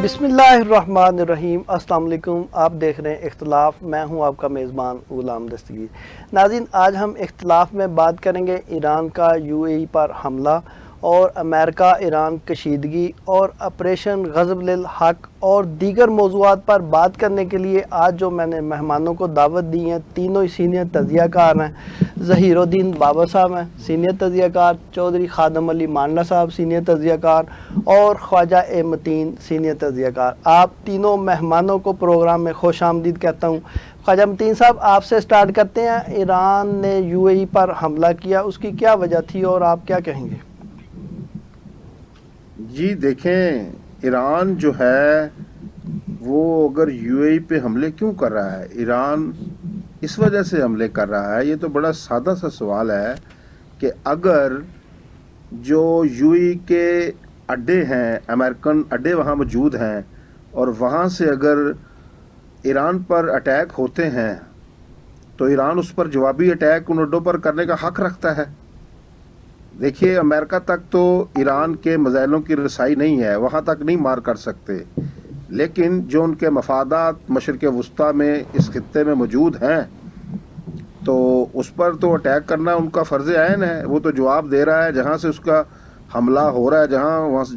بسم اللہ الرحمن الرحیم، السلام علیکم۔ آپ دیکھ رہے ہیں اختلاف، میں ہوں آپ کا میزبان غلام دستگیر۔ ناظرین، آج ہم اختلاف میں بات کریں گے ایران کا UAE پر حملہ اور امریکہ ایران کشیدگی اور آپریشن غضب للحق اور دیگر موضوعات پر بات کرنے کے لیے آج جو میں نے مہمانوں کو دعوت دی ہیں، تینوں ہی سینئر تجزیہ کار ہیں۔ ظہیر الدین بابر صاحب ہیں سینئر تجزیہ کار، چودھری خادم علی مانڈا صاحب سینئر تجزیہ کار اور خواجہ متین سینئر تجزیہ کار۔ آپ تینوں مہمانوں کو پروگرام میں خوش آمدید کہتا ہوں۔ خواجہ متین صاحب، آپ سے سٹارٹ کرتے ہیں۔ ایران نے UAE پر حملہ کیا، اس کی کیا وجہ تھی اور آپ کیا کہیں گے؟ جی دیکھیں، ایران جو ہے وہ اگر UAE پہ حملے کیوں کر رہا ہے؟ ایران اس وجہ سے حملے کر رہا ہے، یہ تو بڑا سادہ سا سوال ہے کہ اگر جو UAE کے اڈے ہیں، امریکن اڈے وہاں موجود ہیں، اور وہاں سے اگر ایران پر اٹیک ہوتے ہیں تو ایران اس پر جوابی اٹیک ان اڈوں پر کرنے کا حق رکھتا ہے۔ دیکھیے، امریکہ تک تو ایران کے میزائلوں کی رسائی نہیں ہے، وہاں تک نہیں مار کر سکتے، لیکن جو ان کے مفادات مشرق وسطیٰ میں اس خطے میں موجود ہیں تو اس پر تو اٹیک کرنا ان کا فرض عین ہے۔ وہ تو جواب دے رہا ہے، جہاں سے اس کا حملہ ہو رہا ہے،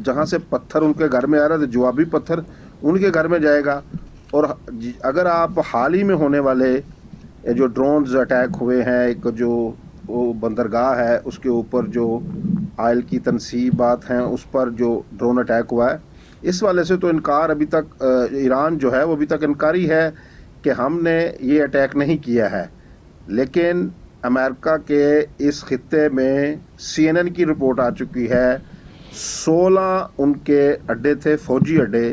جہاں سے پتھر ان کے گھر میں آ رہا ہے تو جوابی پتھر ان کے گھر میں جائے گا۔ اور اگر آپ حال ہی میں ہونے والے جو ڈرونز اٹیک ہوئے ہیں، ایک جو وہ بندرگاہ ہے اس کے اوپر جو آئل کی تنصیبات ہیں اس پر جو ڈرون اٹیک ہوا ہے، اس والے سے تو انکار ابھی تک ایران جو ہے وہ ابھی تک انکاری ہے کہ ہم نے یہ اٹیک نہیں کیا ہے۔ لیکن امریکہ کے اس خطے میں CNN کی رپورٹ آ چکی ہے، 16 ان کے اڈے تھے، فوجی اڈے،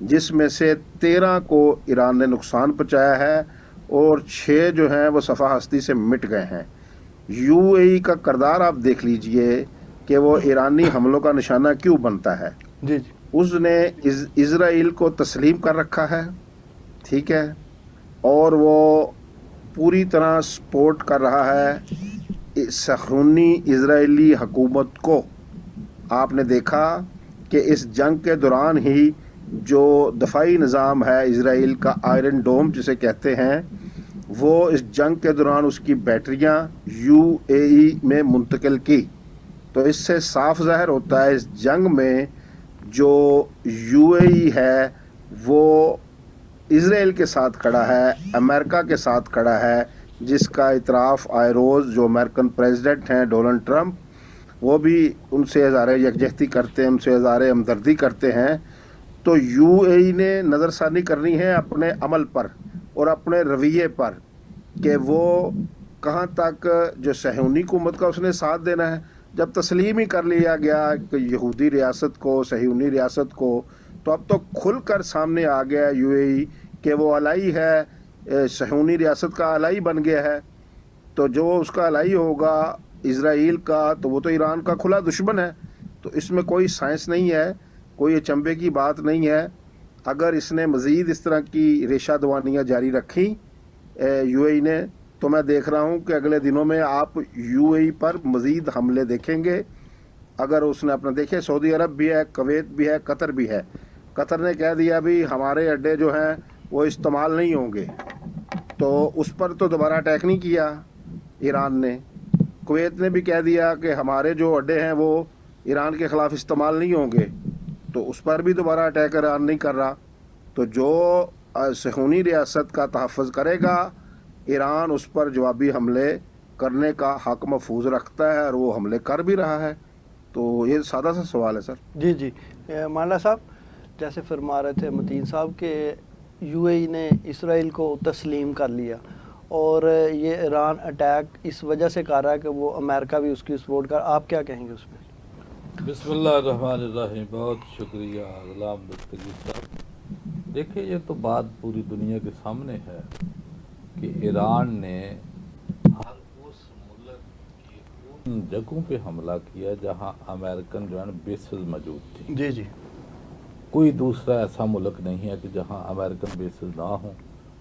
جس میں سے 13 کو ایران نے نقصان پہنچایا ہے اور 6 جو ہیں وہ صفحہ ہستی سے مٹ گئے ہیں۔ UAE کا کردار آپ دیکھ لیجئے کہ وہ ایرانی حملوں کا نشانہ کیوں بنتا ہے۔ جی اس نے اسرائیل کو تسلیم کر رکھا ہے، ٹھیک ہے، اور وہ پوری طرح سپورٹ کر رہا ہے صہیونی اسرائیلی حکومت کو۔ آپ نے دیکھا کہ اس جنگ کے دوران ہی جو دفاعی نظام ہے اسرائیل کا، آئرن ڈوم جسے کہتے ہیں، وہ اس جنگ کے دوران اس کی بیٹریاں UAE میں منتقل کی۔ تو اس سے صاف ظاہر ہوتا ہے اس جنگ میں جو UAE ہے وہ اسرائیل کے ساتھ کھڑا ہے، امریکہ کے ساتھ کھڑا ہے، جس کا اعتراف آئے روز جو امریکن پریزیڈنٹ ہیں ڈونلڈ ٹرمپ، وہ بھی ان سے اظہار یکجہتی کرتے ہیں، ان سے اظہار ہمدردی کرتے ہیں۔ تو UAE نے نظر ثانی کرنی ہے اپنے عمل پر اور اپنے رویے پر کہ وہ کہاں تک جو صہیونی حکومت کا اس نے ساتھ دینا ہے۔ جب تسلیم ہی کر لیا گیا کہ یہودی ریاست کو، صہیونی ریاست کو، تو اب تو کھل کر سامنے آ گیا UAE کہ وہ الائی ہے، صہیونی ریاست کا الائی بن گیا ہے۔ تو جو اس کا الائی ہوگا اسرائیل کا، تو وہ تو ایران کا کھلا دشمن ہے۔ تو اس میں کوئی سائنس نہیں ہے، کوئی اچنبے کی بات نہیں ہے۔ اگر اس نے مزید اس طرح کی ریشہ دوانیاں جاری رکھیں UAE نے، تو میں دیکھ رہا ہوں کہ اگلے دنوں میں آپ UAE پر مزید حملے دیکھیں گے۔ اگر اس نے اپنا دیکھے، سعودی عرب بھی ہے، کویت بھی ہے، قطر بھی ہے۔ قطر نے کہہ دیا بھی ہمارے اڈے جو ہیں وہ استعمال نہیں ہوں گے، تو اس پر تو دوبارہ اٹیک نہیں کیا ایران نے۔ کویت نے بھی کہہ دیا کہ ہمارے جو اڈے ہیں وہ ایران کے خلاف استعمال نہیں ہوں گے، تو اس پر بھی دوبارہ اٹیک ایران نہیں کر رہا۔ تو جو صہیونی ریاست کا تحفظ کرے گا، ایران اس پر جوابی حملے کرنے کا حق محفوظ رکھتا ہے اور وہ حملے کر بھی رہا ہے۔ تو یہ سادہ سا سوال ہے سر۔ جی مانڈا صاحب، جیسے فرما رہے تھے متین صاحب کہ UAE نے اسرائیل کو تسلیم کر لیا اور یہ ایران اٹیک اس وجہ سے کر رہا ہے کہ وہ امریکہ بھی اس کی سپورٹ کر، آپ کیا کہیں گے اس میں؟ بسم اللہ الرحمن الرحیم۔ بہت شکریہ غلام دستگیر صاحب۔ دیکھیں، یہ تو بات پوری دنیا کے سامنے ہے کہ ایران نے ہر اس ملک کی ان جگہوں پہ حملہ کیا جہاں امریکن جو ہے بیسز موجود تھیں۔ جی کوئی دوسرا ایسا ملک نہیں ہے کہ جہاں امریکن بیسز نہ ہوں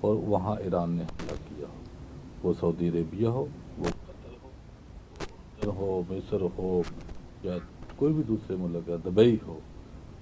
اور وہاں ایران نے حملہ کیا ہو۔ وہ سعودی عربیہ ہو، وہ قطر ہو، وہ اردن ہو، مصر ہو، یا کوئی بھی دوسرے ملک ہے، دبئی ہو،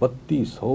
3200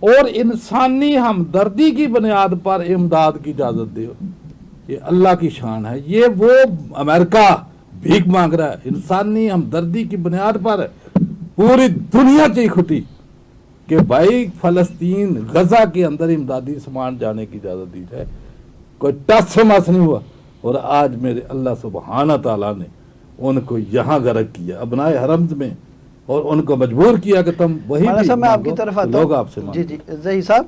اور انسانی ہمدردی کی بنیاد پر امداد کی اجازت دے. یہ اللہ کی شان ہے. یہ وہ امریکہ بھیک مانگ رہا ہے انسانی ہمدردی کی بنیاد پر پوری دنیا چی کھٹی کہ بھائی فلسطین غزہ کے اندر امدادی سامان جانے کی اجازت دی جائے. کوئی ٹس مس نہیں ہوا. اور آج میرے اللہ سبحانہ تعالیٰ نے ان کو یہاں غرق کیا ابنائے حرم میں اور ان کو مجبور کیا کہ تم وہی مولانا بھی صاحب میں آپ کی مانگو طرف تو آتا لوگ ہوں. آپ سے جی مانگیں. جی ظہیر صاحب،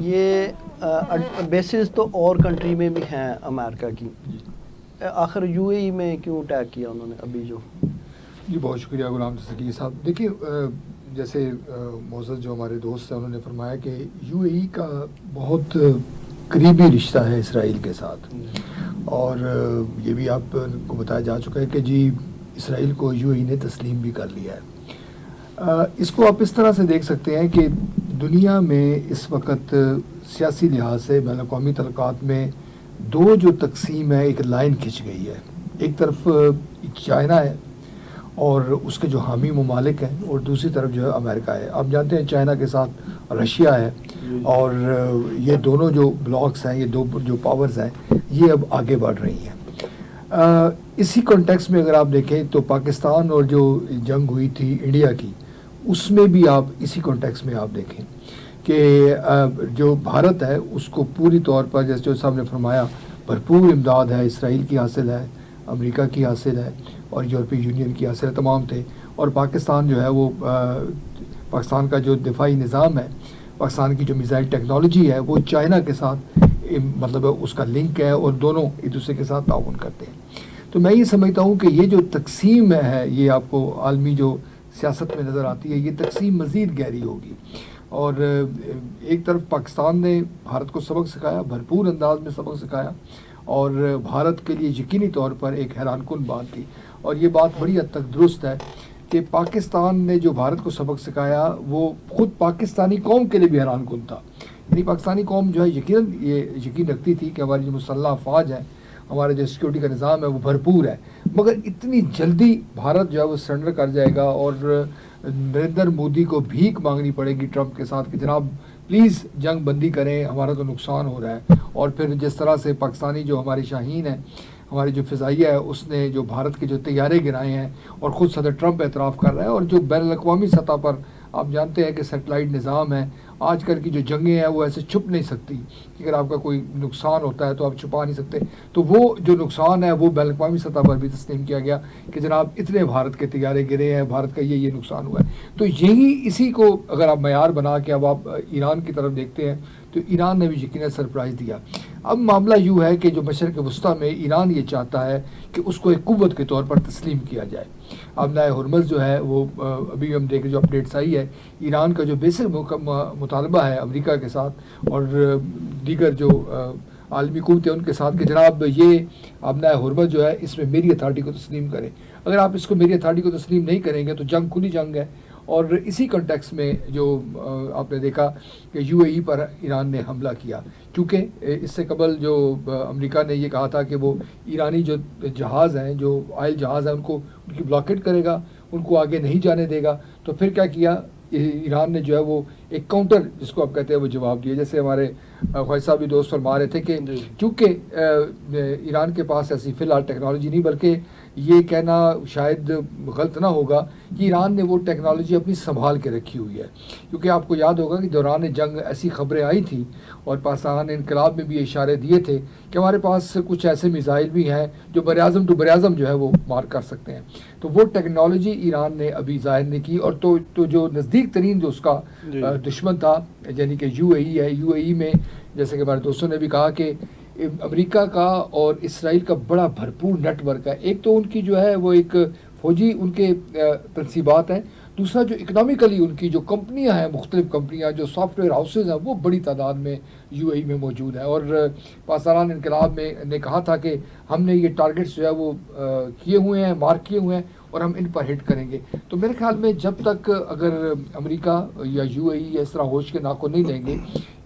یہ بیسز تو اور کنٹری میں بھی ہیں امریکہ کی، آخر یو اے ای میں کیوں اٹیک کیا انہوں نے ابھی جو؟ جی بہت شکریہ غلام دستگیر صاحب. دیکھیے جیسے معزز جو ہمارے دوست ہیں انہوں نے فرمایا کہ یو اے ای کا بہت قریبی رشتہ ہے اسرائیل کے ساتھ، اور یہ بھی آپ کو بتایا جا چکا ہے کہ جی اسرائیل کو یو اے ای نے تسلیم بھی کر لیا ہے. اس کو آپ اس طرح سے دیکھ سکتے ہیں کہ دنیا میں اس وقت سیاسی لحاظ سے بین الاقوامی تعلقات میں دو جو تقسیم ہے، ایک لائن کھنچ گئی ہے. ایک طرف چائنا ہے اور اس کے جو حامی ممالک ہیں، اور دوسری طرف جو ہے امریکہ ہے. آپ جانتے ہیں چائنا کے ساتھ رشیا ہے، اور یہ دونوں جو بلاکس ہیں، یہ دو جو پاورز ہیں، یہ اب آگے بڑھ رہی ہیں. اسی کانٹیکس میں اگر آپ دیکھیں تو پاکستان اور جو جنگ ہوئی تھی انڈیا کی، اس میں بھی آپ اسی کانٹیکس میں آپ دیکھیں کہ جو بھارت ہے اس کو پوری طور پر جیسے جو صاحب نے فرمایا بھرپور امداد ہے، اسرائیل کی حاصل ہے، امریکہ کی حاصل ہے، اور یورپی یونین کی حاصل ہے، تمام تھے. اور پاکستان جو ہے وہ پاکستان کا جو دفاعی نظام ہے، پاکستان کی جو میزائل ٹیکنالوجی ہے، وہ چائنا کے ساتھ مطلب اس کا لنک ہے، اور دونوں ایک دوسرے کے ساتھ تعاون کرتے ہیں. تو میں یہ سمجھتا ہوں کہ یہ جو تقسیم ہے، یہ آپ کو عالمی جو سیاست میں نظر آتی ہے، یہ تقسیم مزید گہری ہوگی. اور ایک طرف پاکستان نے بھارت کو سبق سکھایا، بھرپور انداز میں سبق سکھایا، اور بھارت کے لیے یقینی طور پر ایک حیران کن بات تھی. اور یہ بات بڑی حد تک درست ہے کہ پاکستان نے جو بھارت کو سبق سکھایا وہ خود پاکستانی قوم کے لیے بھی حیران کن تھا. یعنی پاکستانی قوم جو ہے یقین رکھتی تھی کہ ہماری جو مسلح افواج ہے، ہمارا جو سیکورٹی کا نظام ہے وہ بھرپور ہے، مگر اتنی جلدی بھارت جو ہے وہ سرنڈر کر جائے گا اور نریندر مودی کو بھیک مانگنی پڑے گی ٹرمپ کے ساتھ کہ جناب پلیز جنگ بندی کریں، ہمارا تو نقصان ہو رہا ہے. اور پھر جس طرح سے پاکستانی جو ہماری شاہین ہے، ہماری جو فضائیہ ہے، اس نے جو بھارت کے جو طیارے گرائے ہیں، اور خود صدر ٹرمپ اعتراف کر رہا ہے. اور جو بین الاقوامی سطح پر آپ جانتے ہیں کہ سیٹلائٹ نظام ہے، آج کل کی جو جنگیں ہیں وہ ایسے چھپ نہیں سکتی. اگر آپ کا کوئی نقصان ہوتا ہے تو آپ چھپا نہیں سکتے. تو وہ جو نقصان ہے وہ بین الاقوامی سطح پر بھی تسلیم کیا گیا کہ جناب اتنے بھارت کے طیارے گرے ہیں، بھارت کا یہ نقصان ہوا ہے. تو یہی اسی کو اگر آپ معیار بنا کے اب آپ ایران کی طرف دیکھتے ہیں تو ایران نے بھی یقیناً سرپرائز دیا. اب معاملہ یوں ہے کہ جو مشرق وسطیٰ میں ایران یہ چاہتا ہے کہ اس کو ایک قوت کے طور پر تسلیم کیا جائے. اب نئے ہرمز جو ہے وہ ابھی ہم دیکھ جو اپڈیٹس آئی ہے، ایران کا جو بیسک مطالبہ ہے امریکہ کے ساتھ اور دیگر جو عالمی قوتیں ان کے ساتھ کہ جناب یہ اب نئے ہرمز جو ہے اس میں میری اتھارٹی کو تسلیم کریں. اگر آپ اس کو میری اتھارٹی کو تسلیم نہیں کریں گے تو جنگ کھلی جنگ ہے. اور اسی کنٹیکس میں جو آپ نے دیکھا کہ یو اے ای پر ایران نے حملہ کیا، کیونکہ اس سے قبل جو امریکہ نے یہ کہا تھا کہ وہ ایرانی جو جہاز ہیں، جو آئل جہاز ہیں، ان کی بلاکیٹ کرے گا، ان کو آگے نہیں جانے دے گا. تو پھر کیا کیا ایران نے جو ہے وہ ایک کاؤنٹر جس کو آپ کہتے ہیں وہ جواب دیا. جیسے ہمارے خواجہ صاحب بھی دوست فرما رہے تھے کہ چونکہ ایران کے پاس ایسی فی الحال ٹیکنالوجی نہیں، بلکہ یہ کہنا شاید غلط نہ ہوگا کہ ایران نے وہ ٹیکنالوجی اپنی سنبھال کے رکھی ہوئی ہے. کیونکہ آپ کو یاد ہوگا کہ دوران جنگ ایسی خبریں آئی تھیں اور پاکستان انقلاب میں بھی اشارے دیے تھے کہ ہمارے پاس کچھ ایسے میزائل بھی ہیں جو بر اعظم ٹو بر اعظم جو ہے وہ مار کر سکتے ہیں. تو وہ ٹیکنالوجی ایران نے ابھی ظاہر نہیں کی. اور تو جو نزدیک ترین جو اس کا دشمن تھا یعنی کہ یو اے ای ہے، یو اے ای میں جیسے کہ ہمارے دوستوں نے بھی کہا کہ امریکہ کا اور اسرائیل کا بڑا بھرپور نیٹ ورک ہے. ایک تو ان کی جو ہے وہ ایک فوجی ان کے تنصیبات ہیں، دوسرا جو اکنامیکلی ان کی جو کمپنیاں ہیں، مختلف کمپنیاں جو سافٹ ویئر ہاؤسز ہیں، وہ بڑی تعداد میں یو اے ای میں موجود ہیں. اور پاسداران انقلاب میں نے کہا تھا کہ ہم نے یہ ٹارگٹس جو ہے وہ کیے ہوئے ہیں، مارک کیے ہوئے ہیں، اور ہم ان پر ہٹ کریں گے. تو میرے خیال میں جب تک اگر امریکہ یا UAE اس طرح ہوش کے ناخن نہیں لیں گے،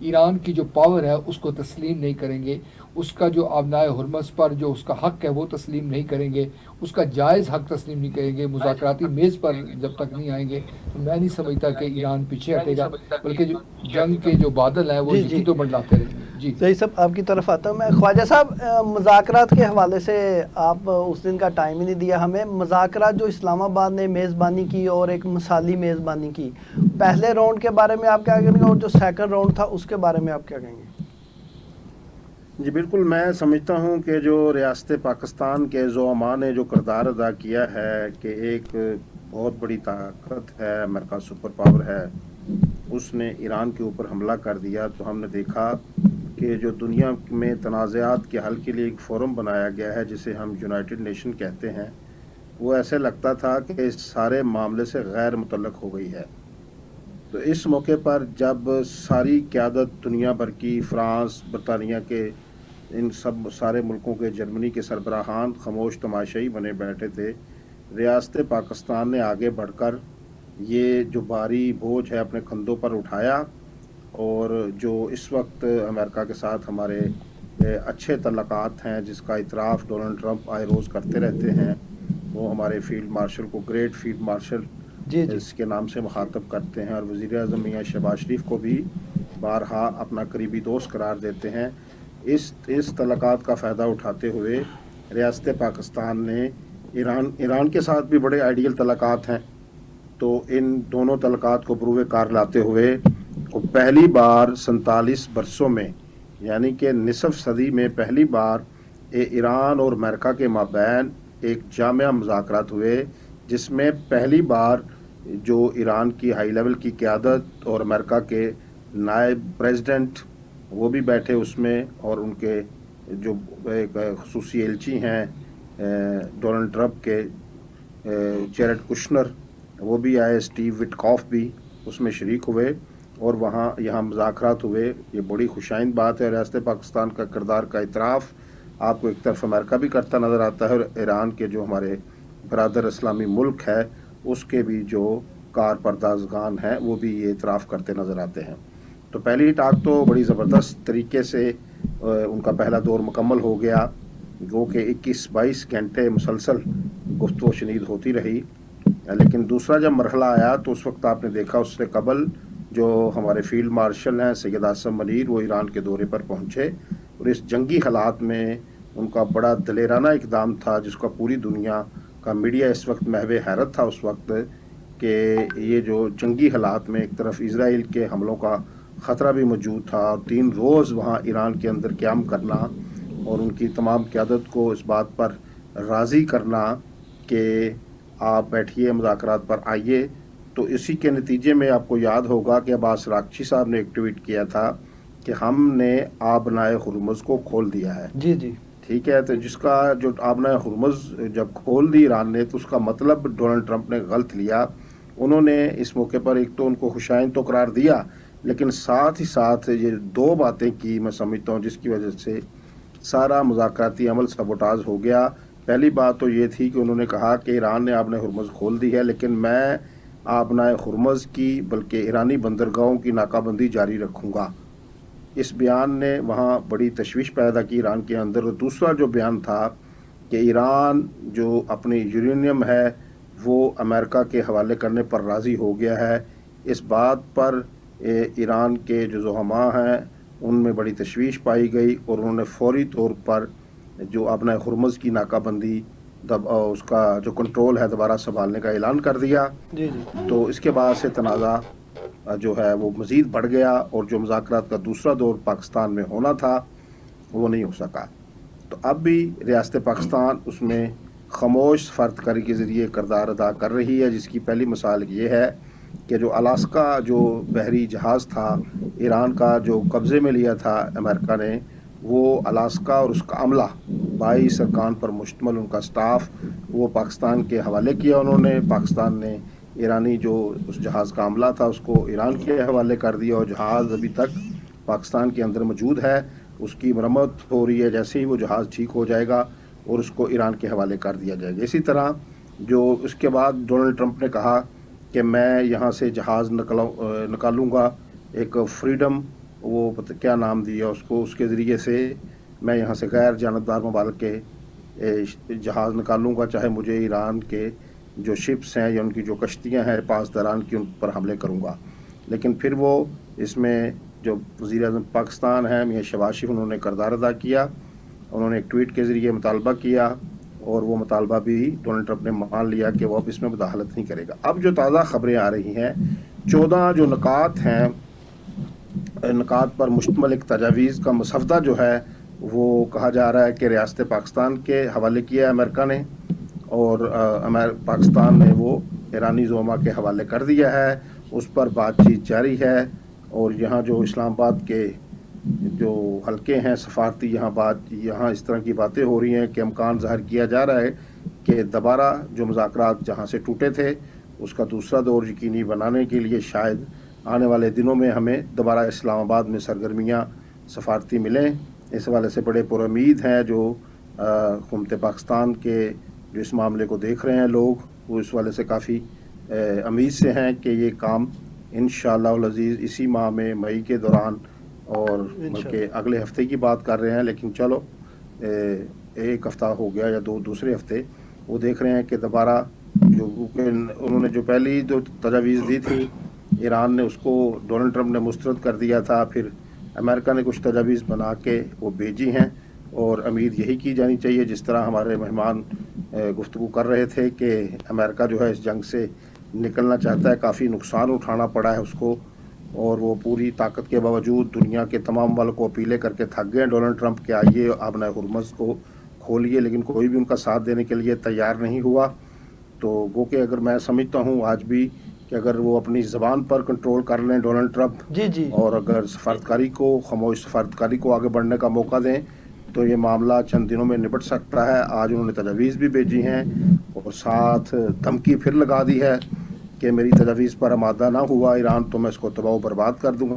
ایران کی جو پاور ہے اس کو تسلیم نہیں کریں گے، اس کا جو آبنائے ہرمز پر جو اس کا حق ہے وہ تسلیم نہیں کریں گے، اس کا جائز حق تسلیم نہیں کریں گے، مذاکراتی میز پر جب تک نہیں آئیں گے، تو میں نہیں سمجھتا کہ ایران پیچھے ہٹے گا، بلکہ جو جنگ کے جو بادل ہیں وہ جی یہی تو منڈلاتے رہیں گے. جی صحیح صاحب، آپ کی طرف آتا ہوں میں. خواجہ صاحب، مذاکرات کے حوالے سے آپ اس دن کا ٹائم ہی نہیں دیا ہمیں. مذاکرات جو اسلام آباد نے میزبانی کی اور ایک مثالی میزبانی کی، پہلے راؤنڈ کے بارے میں آپ کیا کہیں گے اور جو سیکنڈ راؤنڈ تھا اس کے بارے میں آپ کیا کہیں گے؟ جی بالکل، میں سمجھتا ہوں کہ جو ریاست پاکستان کے زعماء نے جو کردار ادا کیا ہے کہ ایک بہت بڑی طاقت ہے، امریکہ سپر پاور ہے، اس نے ایران کے اوپر حملہ کر دیا، تو ہم نے دیکھا کہ جو دنیا میں تنازعات کے حل کے لیے ایک فورم بنایا گیا ہے جسے ہم یونائٹڈ نیشن کہتے ہیں، وہ ایسے لگتا تھا کہ اس سارے معاملے سے غیر متعلق ہو گئی ہے. تو اس موقع پر جب ساری قیادت دنیا بھر کی، فرانس، برطانیہ کے، ان سارے ملکوں کے، جرمنی کے سربراہان خاموش تماشائی بنے بیٹھے تھے، ریاست پاکستان نے آگے بڑھ کر یہ جو بھاری بوجھ ہے اپنے کندھوں پر اٹھایا، اور جو اس وقت امریکہ کے ساتھ ہمارے اچھے تعلقات ہیں، جس کا اعتراف ڈونلڈ ٹرمپ آئے روز کرتے رہتے ہیں، وہ ہمارے فیلڈ مارشل کو گریٹ فیلڈ مارشل جی جی اس کے نام سے مخاطب کرتے ہیں، اور وزیر اعظم میاں شہباز شریف کو بھی بارہا اپنا قریبی دوست قرار دیتے ہیں. اس تعلقات کا فائدہ اٹھاتے ہوئے ریاست پاکستان نے ایران کے ساتھ بھی بڑے آئیڈیل تعلقات ہیں، تو ان دونوں تعلقات کو بروئے کار لاتے ہوئے پہلی بار 47 برسوں میں، یعنی کہ نصف صدی میں پہلی بار ایران اور امریکہ کے مابین ایک جامع مذاکرات ہوئے، جس میں پہلی بار جو ایران کی ہائی لیول کی قیادت اور امریکہ کے نائب پریزیڈنٹ وہ بھی بیٹھے اس میں، اور ان کے جو ایک خصوصی ایلچی ہیں ڈونلڈ ٹرمپ کے، جیرڈ کشنر، وہ بھی آئے، اسٹیو وٹکاف بھی اس میں شریک ہوئے، اور یہاں مذاکرات ہوئے. یہ بڑی خوشائند بات ہے. ریاست پاکستان کا کردار کا اعتراف آپ کو ایک طرف امریکہ بھی کرتا نظر آتا ہے، اور ایران کے جو ہمارے برادر اسلامی ملک ہے اس کے بھی جو کار پردازگان ہیں وہ بھی یہ اعتراف کرتے نظر آتے ہیں. تو پہلی ٹاک تو بڑی زبردست طریقے سے ان کا پہلا دور مکمل ہو گیا، جو کہ 21-22 گھنٹے مسلسل گفت و شنید ہوتی رہی. لیکن دوسرا جب مرحلہ آیا تو اس وقت آپ نے دیکھا اس سے قبل جو ہمارے فیلڈ مارشل ہیں سید عاصم منیر، وہ ایران کے دورے پر پہنچے، اور اس جنگی حالات میں ان کا بڑا دلیرانہ اقدام تھا، جس کا پوری دنیا کا میڈیا اس وقت محو حیرت تھا اس وقت، کہ یہ جو جنگی حالات میں ایک طرف اسرائیل کے حملوں کا خطرہ بھی موجود تھا، اور 3 روز وہاں ایران کے اندر قیام کرنا اور ان کی تمام قیادت کو اس بات پر راضی کرنا کہ آپ بیٹھیے، مذاکرات پر آئیے. تو اسی کے نتیجے میں آپ کو یاد ہوگا کہ عباس راکچی صاحب نے ایک ٹویٹ کیا تھا کہ ہم نے آبنائے ہرمز کو کھول دیا ہے. جی جی ٹھیک ہے، تو جس کا جو آبنائے ہرمز جب کھول دی ایران نے، تو اس کا مطلب ڈونلڈ ٹرمپ نے غلط لیا. انہوں نے اس موقع پر ایک تو ان کو خوشائن تو قرار دیا، لیکن ساتھ ہی ساتھ یہ 2 باتیں کی میں سمجھتا ہوں جس کی وجہ سے سارا مذاکراتی عمل سبوٹاژ ہو گیا. پہلی بات تو یہ تھی کہ انہوں نے کہا کہ ایران نے آبنائے ہرمز کھول دی ہے، لیکن میں آبنائے ہرمز کی بلکہ ایرانی بندرگاہوں کی ناکہ بندی جاری رکھوں گا. اس بیان نے وہاں بڑی تشویش پیدا کی ایران کے اندر. اور دوسرا جو بیان تھا کہ ایران جو اپنی یورینیم ہے وہ امریکہ کے حوالے کرنے پر راضی ہو گیا ہے. اس بات پر ایران کے جو زعماء ہیں ان میں بڑی تشویش پائی گئی، اور انہوں نے فوری طور پر جو آبنائے ہرمز کی ناکہ بندی اس کا جو کنٹرول ہے دوبارہ سنبھالنے کا اعلان کر دیا. جی جی تو اس کے بعد سے تنازع جو ہے وہ مزید بڑھ گیا، اور جو مذاکرات کا دوسرا دور پاکستان میں ہونا تھا وہ نہیں ہو سکا. تو اب بھی ریاست پاکستان اس میں خاموش سفارت کاری کے ذریعے کردار ادا کر رہی ہے، جس کی پہلی مثال یہ ہے کہ جو الاسکا جو بحری جہاز تھا ایران کا جو قبضے میں لیا تھا امریکہ نے، وہ الاسکا اور اس کا عملہ 22 ارکان پر مشتمل ان کا سٹاف وہ پاکستان کے حوالے کیا. انہوں نے پاکستان نے ایرانی جو اس جہاز کا عملہ تھا اس کو ایران کے حوالے کر دیا، اور جہاز ابھی تک پاکستان کے اندر موجود ہے. اس کی مرمت ہو رہی ہے، جیسے ہی وہ جہاز ٹھیک ہو جائے گا اور اس کو ایران کے حوالے کر دیا جائے گا. اسی طرح جو اس کے بعد ڈونلڈ ٹرمپ نے کہا کہ میں یہاں سے جہاز نکالوں گا، ایک فریڈم، وہ کیا نام دیا اس کو، اس کے ذریعے سے میں یہاں سے غیر جانبدار ممالک کے جہاز نکالوں گا، چاہے مجھے ایران کے جو شپس ہیں یا ان کی جو کشتیاں ہیں پاسداران کی، ان پر حملے کروں گا۔ لیکن پھر وہ اس میں جو وزیر اعظم پاکستان ہیں میاں شہباز شریف، انہوں نے کردار ادا کیا، انہوں نے ایک ٹویٹ کے ذریعے مطالبہ کیا، اور وہ مطالبہ بھی ڈونلڈ ٹرمپ نے مان لیا کہ وہ اب اس میں مداخلت نہیں کرے گا۔ اب جو تازہ خبریں آ رہی ہیں، 14 جو نکات ہیں، نکات پر مشتمل ایک تجاویز کا مسودہ جو ہے وہ کہا جا رہا ہے کہ ریاست پاکستان کے حوالے کیا ہے امریکہ نے، اور پاکستان نے وہ ایرانی زعما کے حوالے کر دیا ہے، اس پر بات چیت جاری ہے۔ اور یہاں جو اسلام آباد کے جو حلقے ہیں سفارتی، یہاں اس طرح کی باتیں ہو رہی ہیں کہ امکان ظاہر کیا جا رہا ہے کہ دوبارہ جو مذاکرات جہاں سے ٹوٹے تھے اس کا دوسرا دور یقینی بنانے کے لیے شاید آنے والے دنوں میں ہمیں دوبارہ اسلام آباد میں سرگرمیاں سفارتی ملیں۔ اس حوالے سے بڑے پر امید ہیں جو حکومت پاکستان کے جو اس معاملے کو دیکھ رہے ہیں لوگ، وہ اس والے سے کافی امید سے ہیں کہ یہ کام انشاءاللہ العزیز اسی ماہ میں مئی کے دوران، اور بلکہ اگلے ہفتے کی بات کر رہے ہیں، لیکن چلو ایک ہفتہ ہو گیا یا دوسرے ہفتے، وہ دیکھ رہے ہیں کہ دوبارہ جو انہوں نے جو پہلی جو تجاویز دی تھی ایران نے، اس کو ڈونلڈ ٹرمپ نے مسترد کر دیا تھا، پھر امریکہ نے کچھ تجاویز بنا کے وہ بھیجی ہیں، اور امید یہی کی جانی چاہیے جس طرح ہمارے مہمان گفتگو کر رہے تھے کہ امریکہ جو ہے اس جنگ سے نکلنا چاہتا ہے، کافی نقصان اٹھانا پڑا ہے اس کو، اور وہ پوری طاقت کے باوجود دنیا کے تمام ملک کو اپیلیں کر کے تھک گئے ڈونلڈ ٹرمپ کہ آئیے آبنہ ہرمز کو کھولیے، لیکن کوئی بھی ان کا ساتھ دینے کے لیے تیار نہیں ہوا۔ تو گو کہ اگر میں سمجھتا ہوں آج بھی کہ اگر وہ اپنی زبان پر کنٹرول کر لیں ڈونلڈ ٹرمپ، جی اور اگر سفارتکاری کو، خاموش سفارتکاری کو آگے بڑھنے کا موقع دیں، تو یہ معاملہ چند دنوں میں نپٹ سکتا ہے۔ آج انہوں نے تجاویز بھی بھیجی ہیں، اور ساتھ دھمکی پھر لگا دی ہے کہ میری تجاویز پر آمادہ نہ ہوا ایران تو میں اس کو تباہ و برباد کر دوں گا۔